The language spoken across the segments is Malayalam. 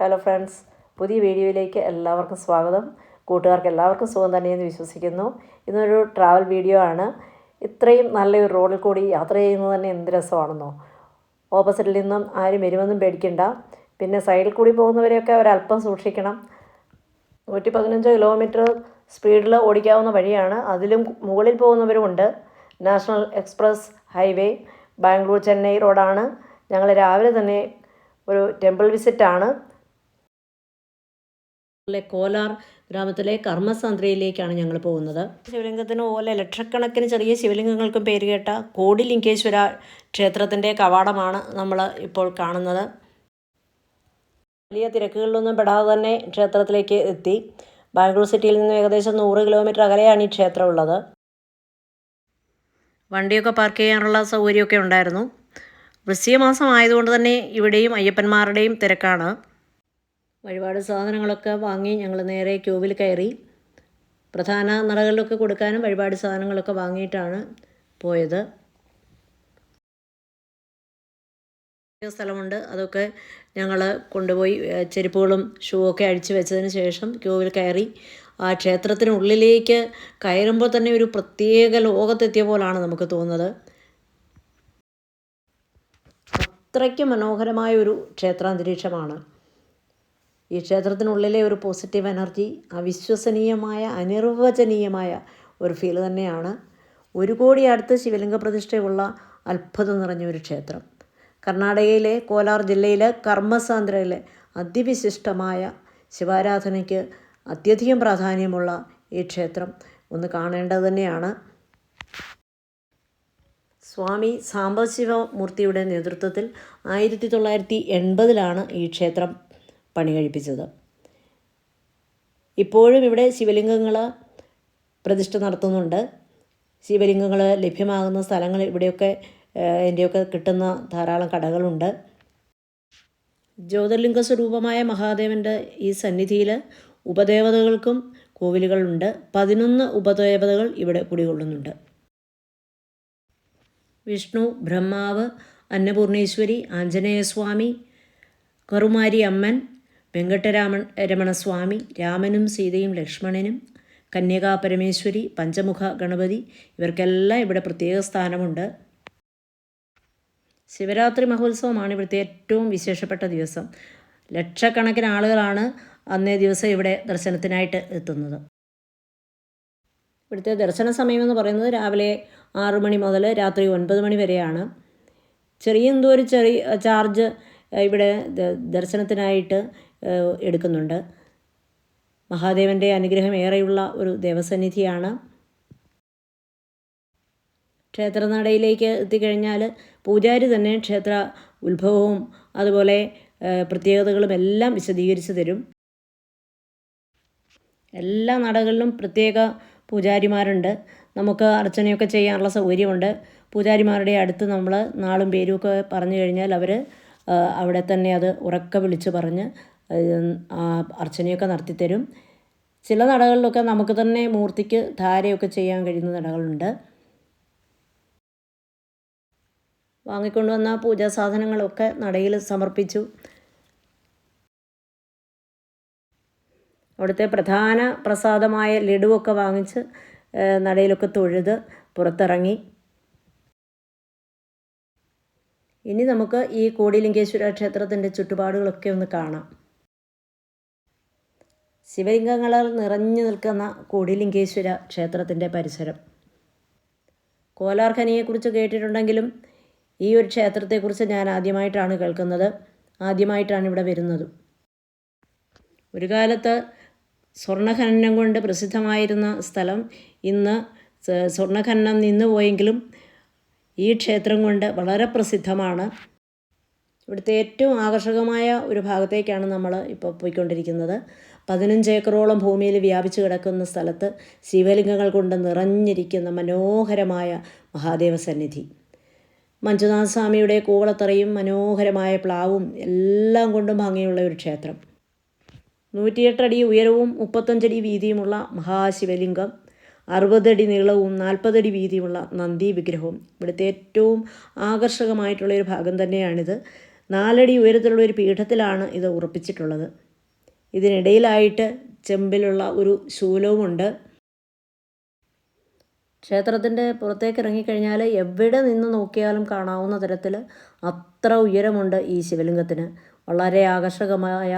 ഹലോ ഫ്രണ്ട്സ്, പുതിയ വീഡിയോയിലേക്ക് എല്ലാവർക്കും സ്വാഗതം. കൂട്ടുകാർക്ക് എല്ലാവർക്കും സുഖം തന്നെയെന്ന് വിശ്വസിക്കുന്നു. ഇന്നൊരു ട്രാവൽ വീഡിയോ ആണ്. ഇത്രയും നല്ലൊരു റോഡിൽ കൂടി യാത്ര ചെയ്യുന്നത് തന്നെ എന്ത് രസമാണെന്നോ. ഓപ്പോസിറ്റിൽ നിന്നും ആരും വരുമെന്നും പേടിക്കണ്ട. പിന്നെ സൈഡിൽ കൂടി പോകുന്നവരെയൊക്കെ ഒരല്പം സൂക്ഷിക്കണം. 115 കിലോമീറ്റർ സ്പീഡിൽ ഓടിക്കാവുന്ന വഴിയാണ്. അതിലും മുകളിൽ പോകുന്നവരുമുണ്ട്. National express highway Bangalore Chennai റോഡാണ്. ഞങ്ങൾ രാവിലെ തന്നെ ഒരു ടെമ്പിൾ വിസിറ്റാണ്. കോലാർ ഗ്രാമത്തിലെ കർമ്മസാന്ദ്രയിലേക്കാണ് ഞങ്ങൾ പോകുന്നത്. ശിവലിംഗത്തിന് പോലെ ലക്ഷക്കണക്കിന് ചെറിയ ശിവലിംഗങ്ങൾക്കും പേരുകേട്ട കോടിലിംഗേശ്വര ക്ഷേത്രത്തിൻ്റെ കവാടമാണ് നമ്മൾ ഇപ്പോൾ കാണുന്നത്. വലിയ തിരക്കുകളിലൊന്നും പെടാതെ തന്നെ ക്ഷേത്രത്തിലേക്ക് എത്തി. ബാംഗ്ലൂർ സിറ്റിയിൽ നിന്ന് ഏകദേശം 100 കിലോമീറ്റർ അകലെയാണ് ഈ ക്ഷേത്രം ഉള്ളത്. വണ്ടിയൊക്കെ പാർക്ക് ചെയ്യാനുള്ള സൗകര്യമൊക്കെ ഉണ്ടായിരുന്നു. വൃശ്ചികമാസം ആയതുകൊണ്ട് തന്നെ ഇവിടെയും അയ്യപ്പന്മാരുടെയും തിരക്കാണ്. വഴിപാട് സാധനങ്ങളൊക്കെ വാങ്ങി ഞങ്ങൾ നേരെ ക്യൂവിൽ കയറി. പ്രധാന നടകളിലൊക്കെ കൊടുക്കാനും വഴിപാട് സാധനങ്ങളൊക്കെ വാങ്ങിയിട്ടാണ് പോയത്. സ്ഥലമുണ്ട്, അതൊക്കെ ഞങ്ങൾ കൊണ്ടുപോയി ചെരുപ്പുകളും ഷൂ ഒക്കെ അഴിച്ചു വെച്ചതിന് ശേഷം ക്യൂവിൽ കയറി. ആ ക്ഷേത്രത്തിനുള്ളിലേക്ക് കയറുമ്പോൾ തന്നെ ഒരു പ്രത്യേക ലോകത്തെത്തിയ പോലാണ് നമുക്ക് തോന്നുന്നത്. അത്രയ്ക്ക് മനോഹരമായ ഒരു ക്ഷേത്രാന്തരീക്ഷമാണ്. ഈ ക്ഷേത്രത്തിനുള്ളിലെ ഒരു പോസിറ്റീവ് എനർജി അവിശ്വസനീയമായ അനിർവചനീയമായ ഒരു ഫീൽ തന്നെയാണ്. 1 കോടി അടുത്ത് ശിവലിംഗ പ്രതിഷ്ഠയുള്ള അത്ഭുതം നിറഞ്ഞൊരു ക്ഷേത്രം. കർണാടകയിലെ കോലാർ ജില്ലയിലെ കർമ്മസാന്ദ്രയിലെ അതിവിശിഷ്ടമായ ശിവാരാധനയ്ക്ക് അത്യധികം പ്രാധാന്യമുള്ള ഈ ക്ഷേത്രം ഒന്ന് കാണേണ്ടത് തന്നെയാണ്. സ്വാമി സാംബശിവമൂർത്തിയുടെ നേതൃത്വത്തിൽ 1980 ഈ ക്ഷേത്രം പണി കഴിപ്പിച്ചത്. ഇപ്പോഴും ഇവിടെ ശിവലിംഗങ്ങൾ പ്രതിഷ്ഠ നടത്തുന്നുണ്ട്. ശിവലിംഗങ്ങൾ ലഭ്യമാകുന്ന സ്ഥലങ്ങൾ ഇവിടെയൊക്കെ എൻ്റെയൊക്കെ കിട്ടുന്ന ധാരാളം കടകളുണ്ട്. ജ്യോതിർലിംഗ സ്വരൂപമായ മഹാദേവൻ്റെ ഈ സന്നിധിയിൽ ഉപദേവതകൾക്കും കോവിലുകളുണ്ട്. 11 ഉപദേവതകൾ ഇവിടെ കുടികൊള്ളുന്നുണ്ട്. വിഷ്ണു, ബ്രഹ്മാവ്, അന്നപൂർണേശ്വരി, ആഞ്ജനേയസ്വാമി, കറുമാരി അമ്മൻ, വെങ്കട്ടരമണസ്വാമി, രാമനും സീതയും ലക്ഷ്മണനും, കന്യകാ പരമേശ്വരി, പഞ്ചമുഖ ഗണപതി, ഇവർക്കെല്ലാം ഇവിടെ പ്രത്യേക സ്ഥാനമുണ്ട്. ശിവരാത്രി മഹോത്സവമാണ് ഇവിടുത്തെ ഏറ്റവും വിശേഷപ്പെട്ട ദിവസം. ലക്ഷക്കണക്കിന് ആളുകളാണ് അന്നേ ദിവസം ഇവിടെ ദർശനത്തിനായിട്ട് എത്തുന്നത്. ഇവിടുത്തെ ദർശന സമയമെന്ന് പറയുന്നത് രാവിലെ 6 മണി മുതൽ രാത്രി 9 മണി വരെയാണ്. ചെറിയ ചാർജ് ഇവിടെ ദർശനത്തിനായിട്ട് എടുക്കുന്നുണ്ട്. മഹാദേവൻ്റെ അനുഗ്രഹം ഏറെയുള്ള ഒരു ദേവസന്നിധിയാണ്. ക്ഷേത്രനടയിലേക്ക് എത്തിക്കഴിഞ്ഞാൽ പൂജാരി തന്നെ ക്ഷേത്ര ഉത്ഭവവും അതുപോലെ പ്രത്യേകതകളും എല്ലാം വിശദീകരിച്ച് തരും. എല്ലാ നടകളിലും പ്രത്യേക പൂജാരിമാരുണ്ട്. നമുക്ക് അർച്ചനയൊക്കെ ചെയ്യാനുള്ള സൗകര്യമുണ്ട്. പൂജാരിമാരുടെ അടുത്ത് നമ്മൾ നാളും പേരുമൊക്കെ പറഞ്ഞു കഴിഞ്ഞാൽ അവർ അവിടെ തന്നെ അത് ഉറക്കെ വിളിച്ച് പറഞ്ഞ് അർച്ചനയൊക്കെ നടത്തിത്തരും. ചില നടകളിലൊക്കെ നമുക്ക് തന്നെ മൂർത്തിക്ക് ധാരയൊക്കെ ചെയ്യാൻ കഴിയുന്ന നടകളുണ്ട്. വാങ്ങിക്കൊണ്ടുവന്ന പൂജാ സാധനങ്ങളൊക്കെ നടയിൽ സമർപ്പിച്ചു. അവിടുത്തെ പ്രധാന പ്രസാദമായ ലഡുവൊക്കെ വാങ്ങിച്ച് നടയിലൊക്കെ തൊഴുത് പുറത്തിറങ്ങി. ഇനി നമുക്ക് ഈ കോടിലിംഗേശ്വര ക്ഷേത്രത്തിൻ്റെ ചുറ്റുപാടുകളൊക്കെ ഒന്ന് കാണാം. ശിവലിംഗങ്ങളാൽ നിറഞ്ഞു നിൽക്കുന്ന കോടിലിംഗേശ്വര ക്ഷേത്രത്തിൻ്റെ പരിസരം. കോലാർ ഖനിയെക്കുറിച്ച് കേട്ടിട്ടുണ്ടെങ്കിലും ഈ ഒരു ക്ഷേത്രത്തെക്കുറിച്ച് ഞാൻ ആദ്യമായിട്ടാണ് കേൾക്കുന്നത്. ആദ്യമായിട്ടാണ് ഇവിടെ വരുന്നതും. ഒരു കാലത്ത് സ്വർണ്ണഖനനം കൊണ്ട് പ്രസിദ്ധമായിരുന്ന സ്ഥലം ഇന്ന് സ്വർണ്ണഖനനം നിന്നുപോയെങ്കിലും ഈ ക്ഷേത്രം കൊണ്ട് വളരെ പ്രസിദ്ധമാണ്. ഇവിടുത്തെ ഏറ്റവും ആകർഷകമായ ഒരു ഭാഗത്തേക്കാണ് നമ്മൾ ഇപ്പോൾ പോയിക്കൊണ്ടിരിക്കുന്നത്. 15 ഏക്കറോളം ഭൂമിയിൽ വ്യാപിച്ചു കിടക്കുന്ന സ്ഥലത്ത് ശിവലിംഗങ്ങൾ കൊണ്ട് നിറഞ്ഞിരിക്കുന്ന മനോഹരമായ മഹാദേവ സന്നിധി. മഞ്ജുനാഥ സ്വാമിയുടെ കൂവളത്തറയും മനോഹരമായ പ്ലാവും എല്ലാം കൊണ്ടും ഭംഗിയുള്ള ഒരു ക്ഷേത്രം. 108 അടി ഉയരവും 35 അടി വീതിയുമുള്ള മഹാശിവലിംഗം, 60 അടി നീളവും 40 അടി വീതിയുമുള്ള നന്ദി വിഗ്രഹവും ഇവിടുത്തെ ഏറ്റവും ആകർഷകമായിട്ടുള്ളൊരു ഭാഗം തന്നെയാണിത്. 4 അടി ഉയരത്തിലുള്ള ഒരു പീഠത്തിലാണ് ഇത് ഉറപ്പിച്ചിട്ടുള്ളത്. ഇതിനിടയിലായിട്ട് ചെമ്പിലുള്ള ഒരു ശൂലവുമുണ്ട്. ക്ഷേത്രത്തിൻ്റെ പുറത്തേക്ക് ഇറങ്ങിക്കഴിഞ്ഞാൽ എവിടെ നിന്ന് നോക്കിയാലും കാണാവുന്ന തരത്തിൽ അത്ര ഉയരമുണ്ട് ഈ ശിവലിംഗത്തിന്. വളരെ ആകർഷകമായ,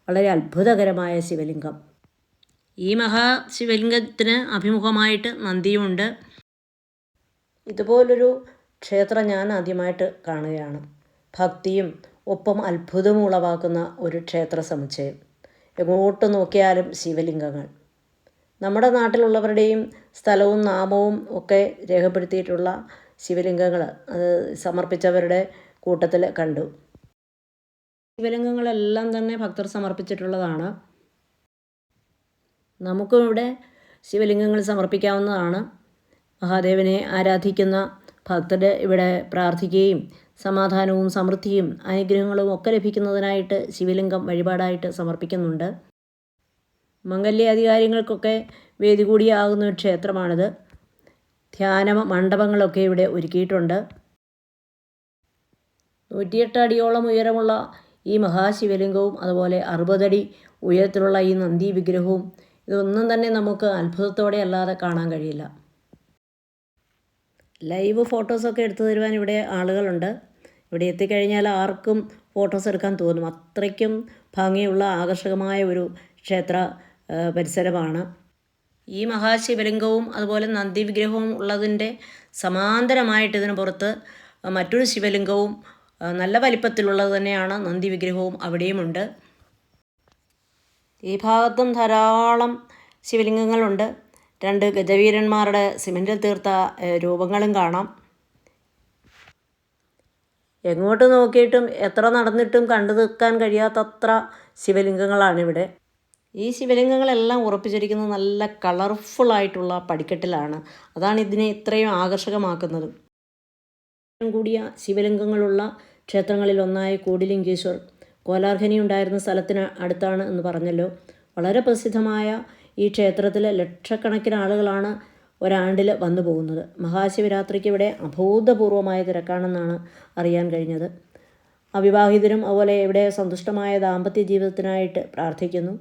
വളരെ അത്ഭുതകരമായ ശിവലിംഗം. ഈ മഹാശിവലിംഗത്തിന് അഭിമുഖമായിട്ട് നന്ദിയുമുണ്ട്. ഇതുപോലൊരു ക്ഷേത്രം ഞാൻ ആദ്യമായിട്ട് കാണുകയാണ്. ഭക്തിയും ഒപ്പം അത്ഭുതവും ഉളവാക്കുന്ന ഒരു ക്ഷേത്ര സമുച്ചയം. എങ്ങോട്ട് നോക്കിയാലും ശിവലിംഗങ്ങൾ. നമ്മുടെ നാട്ടിലുള്ളവരുടെയും സ്ഥലവും നാമവും ഒക്കെ രേഖപ്പെടുത്തിയിട്ടുള്ള ശിവലിംഗങ്ങൾ അത് സമർപ്പിച്ചവരുടെ കൂട്ടത്തിൽ കണ്ടു. ശിവലിംഗങ്ങളെല്ലാം തന്നെ ഭക്തർ സമർപ്പിച്ചിട്ടുള്ളതാണ്. നമുക്കും ഇവിടെ ശിവലിംഗങ്ങൾ സമർപ്പിക്കാവുന്നതാണ്. മഹാദേവനെ ആരാധിക്കുന്ന ഭക്തർ ഇവിടെ പ്രാർത്ഥിക്കുകയും സമാധാനവും സമൃദ്ധിയും അനുഗ്രഹങ്ങളും ഒക്കെ ലഭിക്കുന്നതിനായിട്ട് ശിവലിംഗം വഴിപാടായിട്ട് സമർപ്പിക്കുന്നുണ്ട്. മംഗല്യാധികാരികൾക്കൊക്കെ വേദി കൂടിയാകുന്ന ഒരു ക്ഷേത്രമാണിത്. ധ്യാന മണ്ഡപങ്ങളൊക്കെ ഇവിടെ ഒരുക്കിയിട്ടുണ്ട്. 108 അടിയോളം ഉയരമുള്ള ഈ മഹാശിവലിംഗവും അതുപോലെ 60 അടി ഉയരത്തിലുള്ള ഈ നന്ദി വിഗ്രഹവും ഇതൊന്നും തന്നെ നമുക്ക് അത്ഭുതത്തോടെ അല്ലാതെ കാണാൻ കഴിയില്ല. ലൈവ് ഫോട്ടോസൊക്കെ എടുത്തു തരുവാൻ ഇവിടെ ആളുകളുണ്ട്. ഇവിടെ എത്തിക്കഴിഞ്ഞാൽ ആർക്കും ഫോട്ടോസ് എടുക്കാൻ തോന്നും. അത്രയ്ക്കും ഭംഗിയുള്ള ആകർഷകമായ ഒരു ക്ഷേത്ര പരിസരമാണ്. ഈ മഹാശിവലിംഗവും അതുപോലെ നന്ദി വിഗ്രഹവും ഉള്ളതിൻ്റെ സമാന്തരമായിട്ട് ഇതിന് പുറത്ത് മറ്റൊരു ശിവലിംഗവും നല്ല വലിപ്പത്തിലുള്ളത് തന്നെയാണ്. നന്ദി വിഗ്രഹവും അവിടെയുമുണ്ട്. ഈ ഭാഗത്തും ധാരാളം ശിവലിംഗങ്ങളുണ്ട്. 2 ഗജവീരന്മാരുടെ സിമൻറ്റിൽ തീർത്ത രൂപങ്ങളും കാണാം. എങ്ങോട്ട് നോക്കിയിട്ടും എത്ര നടന്നിട്ടും കണ്ടു നിൽക്കാൻ കഴിയാത്തത്ര ശിവലിംഗങ്ങളാണിവിടെ. ഈ ശിവലിംഗങ്ങളെല്ലാം ഉറപ്പിച്ചിരിക്കുന്നത് നല്ല കളർഫുള്ളായിട്ടുള്ള പടിക്കെട്ടിലാണ്. അതാണ് ഇതിനെ ഇത്രയും ആകർഷകമാക്കുന്നത്. കൂടിയ ശിവലിംഗങ്ങളുള്ള ക്ഷേത്രങ്ങളിൽ ഒന്നായ കോടിലിംഗേശ്വർ കോലാർഖനി ഉണ്ടായിരുന്ന സ്ഥലത്തിന് അടുത്താണ് എന്ന് പറഞ്ഞല്ലോ. വളരെ പ്രസിദ്ധമായ ഈ ക്ഷേത്രത്തിൽ ലക്ഷക്കണക്കിന് ആളുകളാണ് ഒരാണ്ടിൽ വന്നു പോകുന്നത്. മഹാശിവരാത്രിക്ക് ഇവിടെ അഭൂതപൂർവമായ തിരക്കാണെന്നാണ് അറിയാൻ കഴിഞ്ഞത്. അവിവാഹിതരും അതുപോലെ ഇവിടെ സന്തുഷ്ടമായ ദാമ്പത്യ ജീവിതത്തിനായിട്ട് പ്രാർത്ഥിക്കുന്നു.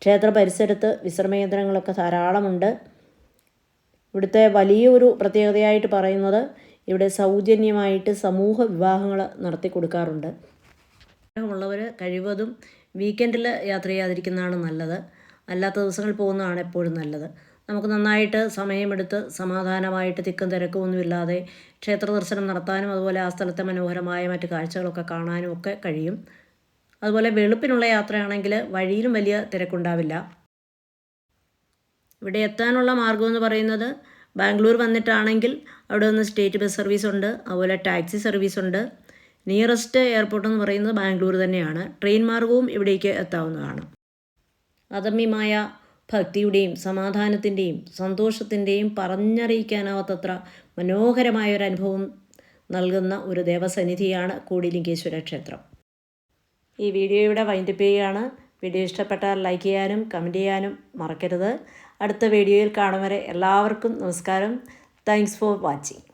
ക്ഷേത്ര പരിസരത്ത് വിശ്രമകേന്ദ്രങ്ങളൊക്കെ ധാരാളമുണ്ട്. ഇവിടുത്തെ വലിയൊരു പ്രത്യേകതയായിട്ട് പറയുന്നത് ഇവിടെ സൗജന്യമായിട്ട് സമൂഹ വിവാഹങ്ങൾ നടത്തി കൊടുക്കാറുണ്ട്. ഉള്ളവർ കഴിവതും വീക്കെൻഡിൽ യാത്ര ചെയ്യാതിരിക്കുന്നതാണ് നല്ലത്. അല്ലാത്ത ദിവസങ്ങളിൽ പോകുന്നതാണ് എപ്പോഴും നല്ലത്. നമുക്ക് നന്നായിട്ട് സമയമെടുത്ത് സമാധാനമായിട്ട് തിക്കും തിരക്കുമൊന്നുമില്ലാതെ ക്ഷേത്ര ദർശനം നടത്താനും അതുപോലെ ആ സ്ഥലത്തെ മനോഹരമായ മറ്റ് കാഴ്ചകളൊക്കെ കാണാനും ഒക്കെ കഴിയും. അതുപോലെ വെളുപ്പിനുള്ള യാത്രയാണെങ്കിൽ വഴിയിലും വലിയ തിരക്കുണ്ടാവില്ല. ഇവിടെ എത്താനുള്ള മാർഗ്ഗമെന്ന് പറയുന്നത് ബാംഗ്ലൂർ വന്നിട്ടാണെങ്കിൽ അവിടെ നിന്ന് സ്റ്റേറ്റ് ബസ് സർവീസ് ഉണ്ട്, അതുപോലെ ടാക്സി സർവീസ് ഉണ്ട്. നിയറസ്റ്റ് എയർപോർട്ട് എന്ന് പറയുന്നത് ബാംഗ്ലൂർ തന്നെയാണ്. ട്രെയിൻ മാർഗവും ഇവിടേക്ക് എത്താവുന്നതാണ്. അദമ്യമായ ഭക്തിയുടെയും സമാധാനത്തിൻ്റെയും സന്തോഷത്തിൻ്റെയും പറഞ്ഞറിയിക്കാനാവാത്തത്ര മനോഹരമായൊരനുഭവം നൽകുന്ന ഒരു ദേവസന്നിധിയാണ് കോടിലിംഗേശ്വര ക്ഷേത്രം. ഈ വീഡിയോ ഇവിടെ വൈൻഡപ്പ് ചെയ്യുകയാണ്. വീഡിയോ ഇഷ്ടപ്പെട്ടാൽ ലൈക്ക് ചെയ്യാനും കമൻറ്റ് ചെയ്യാനും മറക്കരുത്. അടുത്ത വീഡിയോയിൽ കാണും വരെ എല്ലാവർക്കും നമസ്കാരം. Thanks for watching.